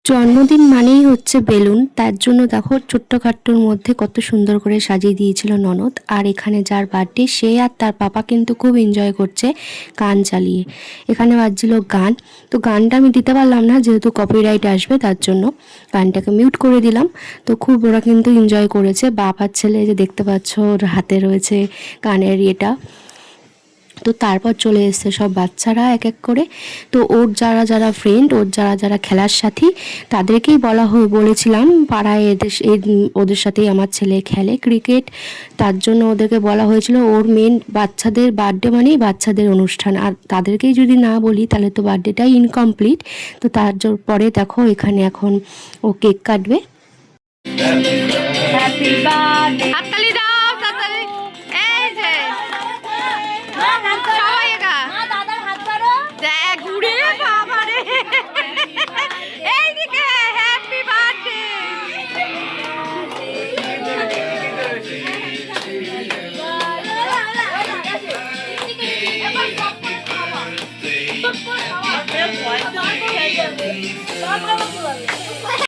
জন্মদিন মানেই হচ্ছে বেলুন, তার জন্য দেখো ছোট্টখাট্টোর মধ্যে কত সুন্দর করে সাজিয়ে দিয়েছিল ননদ। আর এখানে যার বার্থডে সে আর তার পাপা কিন্তু খুব এনজয় করছে গান চালিয়ে। এখানে বাজছিল গান, তো গানটা আমি দিতে পারলাম না যেহেতু কপিরাইট আসবে, তার জন্য গানটাকে মিউট করে দিলাম। তো খুব ওরা কিন্তু এনজয় করেছে। বাপ আর ছেলে যে দেখতে পাচ্ছ ওর হাতে রয়েছে গানের ইয়েটা। তো তারপর চলে এসছে সব বাচ্চারা এক এক করে। তো ওর যারা যারা ফ্রেন্ড, ওর যারা যারা খেলার সাথী, তাদেরকেই বলেছিলাম পাড়ায় ওদের সাথেই আমার ছেলে খেলে ক্রিকেট, তার জন্য ওদেরকে বলা হয়েছিল ওর মেন বাচ্চাদের বার্থডে মানেই বাচ্চাদের অনুষ্ঠান, আর তাদেরকেই যদি না বলি তাহলে তো বার্থডেটাই ইনকমপ্লিট। তো তার পরে দেখো এখানে এখন ও কেক কাটবে। হ্যাপি বার্থডে হাততালি দাও তাড়াতাড়ি। এই যে সবাই একা দাদার হাত ধরো, দেখ ঘুরে বাবা রে এইদিকে হ্যাপি বার্থডে।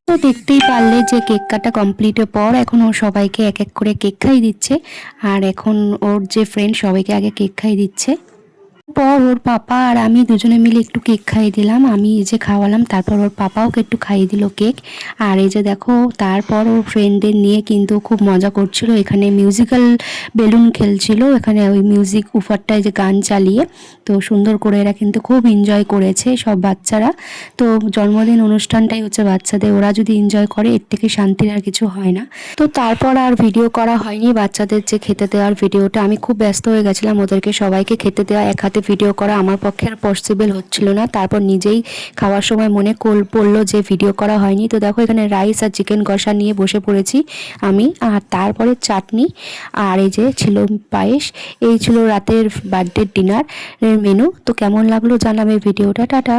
তো দেখতেই পারলে যে কেক কাটা কমপ্লিটের পর এখন ও সবাইকে এক এক করে কেক খাইয়ে দিচ্ছে। আর এখন ওর যে ফ্রেন্ড সবাইকে আগে কেক খাইয়ে দিচ্ছে, পর ওর পাপা আর আমি দুজনে মিলে একটু কেক খাইয়ে দিলাম। আমি এই যে খাওয়ালাম, তারপর ওর পাপাও একটু খাইয়ে দিল কেক। আর এই যে দেখো তারপর ওর ফ্রেন্ডদের নিয়ে কিন্তু খুব মজা করছিল। এখানে মিউজিক্যাল বেলুন খেলছিল, এখানে ওই মিউজিক উফারটায় যে গান চালিয়ে, তো সুন্দর করে এরা কিন্তু খুব এনজয় করেছে সব বাচ্চারা। তো জন্মদিন অনুষ্ঠানটাই হচ্ছে বাচ্চাদের, ওরা যদি এনজয় করে এর থেকে শান্তির আর কিছু হয় না। তো তারপর আর ভিডিও করা হয়নি বাচ্চাদের যে খেতে দেওয়ার ভিডিওটা, আমি খুব ব্যস্ত হয়ে গেছিলাম ওদেরকে সবাইকে খেতে দেওয়া, এক হাতে ভিডিও করা আমার পক্ষে আর পসিবল হচ্ছিল না। তারপর নিজেই খাওয়ার সময় মনে পড়লো যে ভিডিও করা হয়নি। তো দেখো এখানে রাইস আর চিকেন কষা নিয়ে বসে পড়েছি আমি, আর তারপরে চাটনি, আর এই যে ছিল পায়েস। এই ছিল রাতের বার্থডে ডিনার এর মেনু। তো কেমন লাগলো জানাবে ভিডিওটা। টাটা।